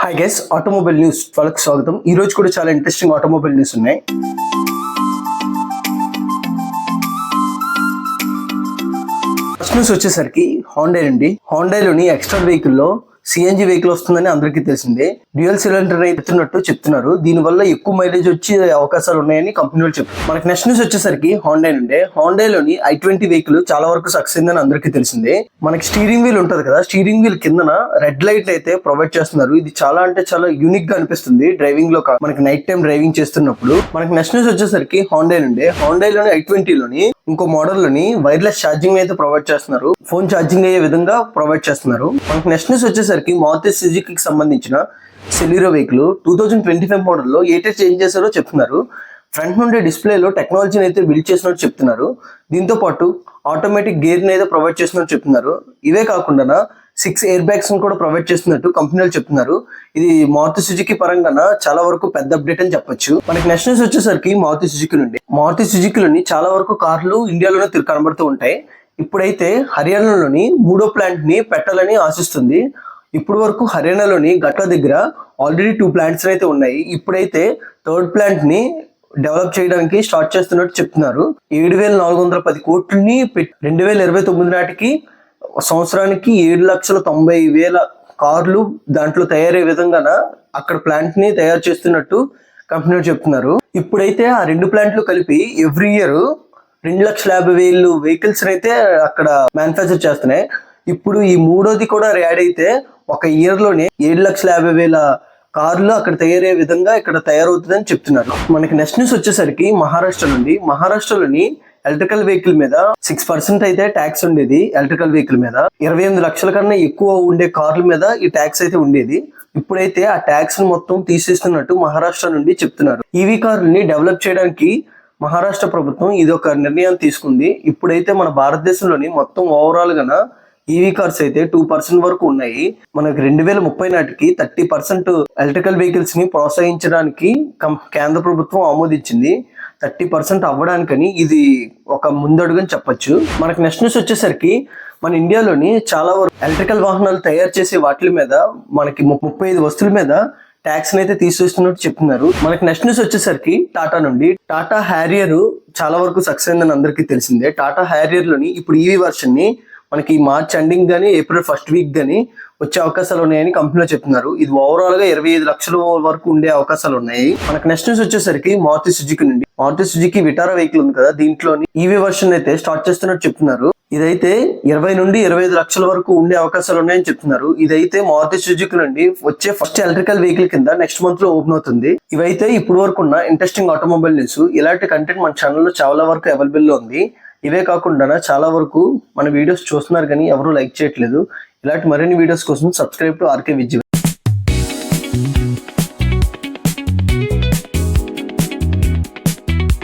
Hi guys, automobile news వాళ్ళకి స్వాగతం. ఈ రోజు కూడా చాలా ఇంట్రెస్టింగ్ ఆటోమొబైల్ న్యూస్ ఉన్నాయి. ఫస్ట్ న్యూస్ వచ్చేసరికి హోండా నుండి. హోండాలోని ఎక్స్ట్రా వెహికల్ లో సిఎన్జి వెహికల్ వస్తుందని అందరికీ తెలిసిందే. డ్యూయల్ సిలిండర్ ఎత్తున్నట్టు చెప్తున్నారు. దీనివల్ల ఎక్కువ మైలేజ్ వచ్చే అవకాశాలు ఉన్నాయని కంపెనీలు చెప్తారు. మనకి నెక్స్ట్ న్యూస్ వచ్చేసరికి హోండా నుండి. హోండాలోని i20 వెహికల్ చాలా వరకు సక్సెస్ అయిందని అందరికీ తెలిసిందే. మనకి స్టీరింగ్ వీల్ ఉంటది కదా, స్టీరింగ్ వీల్ కిందన రెడ్ లైట్ అయితే ప్రొవైడ్ చేస్తున్నారు. ఇది చాలా అంటే చాలా యూనిక్ గా అనిపిస్తుంది డ్రైవింగ్ లో. మనకి నైట్ టైం డ్రైవింగ్ చేస్తున్నప్పుడు. మనకి నెక్స్ట్ న్యూస్ వచ్చేసరికి హోండా నుండి. హోండాలోని i20 లోని ఇంకో మోడల్ లోని వైర్లెస్ ఛార్జింగ్ అయితే ప్రొవైడ్ చేస్తున్నారు. ఫోన్ ఛార్జింగ్ అయ్యే విధంగా ప్రొవైడ్ చేస్తున్నారు. మనకి నెక్స్ట్ న్యూస్ వచ్చేసరికి మారుతి సుజుకీకి సంబంధించిన సెలీరో వెహికల్ 2025 మోడల్లో ఏటే చేంజ్ చేశారో చెప్తున్నారు. ఫ్రంట్ నుండి డిస్ప్లేలో టెక్నాలజీని అయితే బిల్డ్ చేసినట్టు చెప్తున్నారు. దీంతో పాటు ఆటోమేటిక్ గేర్ ని అయితే ప్రొవైడ్ చేస్తున్నట్టు చెప్తున్నారు. ఇవే కాకుండా 6 ఎయిర్ బ్యాగ్స్ కూడా ప్రొవైడ్ చేస్తున్నట్టు కంపెనీలు చెప్తున్నారు. ఇది మారుతి సుజుకీ పరంగా చాలా వరకు పెద్ద అప్డేట్ అని చెప్పొచ్చు. మనకి నెక్స్ట్ న్యూస్ వచ్చేసరికి మారుతి సుజుకీ నుండి. మారుతి సుజుకీలోని చాలా వరకు కార్లు ఇండియాలోనే కనబడుతూ ఉంటాయి. ఇప్పుడైతే హర్యానాలోని 3వ ప్లాంట్ ని పెట్టాలని ఆశిస్తుంది. ఇప్పుడు వరకు హర్యానాలోని గట్ల దగ్గర ఆల్రెడీ 2 ప్లాంట్స్ అయితే ఉన్నాయి. ఇప్పుడైతే 3rd ప్లాంట్ ని డెవలప్ చేయడానికి స్టార్ట్ చేస్తున్నట్టు చెప్తున్నారు. 7,410 కోట్లని 2029 నాటికి సంవత్సరానికి 7,90,000 కార్లు దాంట్లో తయారయ్యే విధంగా అక్కడ ప్లాంట్ ని తయారు చేస్తున్నట్టు కంపెనీ చెప్తున్నారు. ఇప్పుడైతే ఆ 2 ప్లాంట్లు కలిపి ఎవ్రీ ఇయర్ 2,50,000 వెహికల్స్ అయితే అక్కడ మ్యానుఫ్యాక్చర్ చేస్తున్నాయి. ఇప్పుడు ఈ 3వది కూడా యాడ్ అయితే ఒక ఇయర్ లోనే 7,50,000 కార్లు అక్కడ తయారయ్యే విధంగా ఇక్కడ తయారవుతుందని చెప్తున్నారు. మనకి నెక్స్ట్ న్యూస్ వచ్చేసరికి మహారాష్ట్ర నుండి. మహారాష్ట్రలోని ఎలక్ట్రికల్ వెహికల్ మీద 6% అయితే ట్యాక్స్ ఉండేది. ఎలక్ట్రికల్ వెహికల్ మీద 28 లక్షల కన్నా ఎక్కువ ఉండే కార్ల మీద ఈ ట్యాక్స్ అయితే ఉండేది. ఇప్పుడైతే ఆ ట్యాక్స్ మొత్తం తీసేస్తున్నట్టు మహారాష్ట్ర నుండి చెప్తున్నారు. ఈవీ కార్లని డెవలప్ చేయడానికి మహారాష్ట్ర ప్రభుత్వం ఇది ఒక నిర్ణయం తీసుకుంది. ఇప్పుడైతే మన భారతదేశంలోని మొత్తం ఓవరాల్ గా ఈవీ కార్స్ అయితే 2% వరకు ఉన్నాయి. మనకి 2030 నాటికి 30% ఎలక్ట్రికల్ వెహికల్స్ ని ప్రోత్సహించడానికి కేంద్ర ప్రభుత్వం ఆమోదించింది. 30% అవ్వడానికని ఇది ఒక ముందడుగు అని చెప్పొచ్చు. మనకి నెక్స్ట్ న్యూస్ వచ్చేసరికి మన ఇండియాలోని చాలా వరకు ఎలక్ట్రికల్ వాహనాలు తయారు చేసే వాటి మీద మనకి 35 వస్తువుల మీద ట్యాక్స్ అయితే తీసేస్తున్నట్టు చెప్తున్నారు. మనకి నెక్స్ట్ న్యూస్ వచ్చేసరికి టాటా నుండి. టాటా హ్యారియర్ చాలా వరకు సక్సెస్ అయిందని అందరికీ తెలిసిందే. టాటా హ్యారియర్ లోని ఇప్పుడు ఈవీ వర్షన్ ని మనకి మార్చ్ ఎండింగ్ గానీ ఏప్రిల్ ఫస్ట్ వీక్ గానీ వచ్చే అవకాశాలు ఉన్నాయని కంపెనీలో చెప్తున్నారు. ఇది ఓవరాల్ గా 25 లక్షల వరకు ఉండే అవకాశాలు ఉన్నాయి. మనకి నెక్స్ట్ న్యూస్ వచ్చేసరికి మారుతి సుజుకీ నుండి. మారుతి సుజుకీ విటారా వెహికల్ ఉంది కదా, దీంట్లోని ఈవీ వర్షన్ అయితే స్టార్ట్ చేస్తున్నట్టు చెప్తున్నారు. ఇదైతే 20 నుండి 25 లక్షల వరకు ఉండే అవకాశాలు ఉన్నాయని చెప్తున్నారు. ఇదైతే మారుతి సుజుకీ నుండి వచ్చే ఫస్ట్ ఎలక్ట్రికల్ వెహికల్ కింద నెక్స్ట్ మంత్ లో ఓపెన్ అవుతుంది. ఇవైతే ఇప్పుడు వరకు ఉన్న ఇంట్రెస్టింగ్ ఆటోమొబైల్ న్యూస్. ఇలాంటి కంటెంట్ మన ఛానల్లో చాలా వరకు అవైలబుల్ లో ఉంది. ఇవే కాకుండా చాలా వరకు మన వీడియోస్ చూస్తున్నారు కానీ ఎవరు లైక్ చేయట్లేదు. ఇలాంటి మరిన్ని వీడియోస్ కోసం సబ్స్క్రైబ్ టు ఆర్కే విజయ్.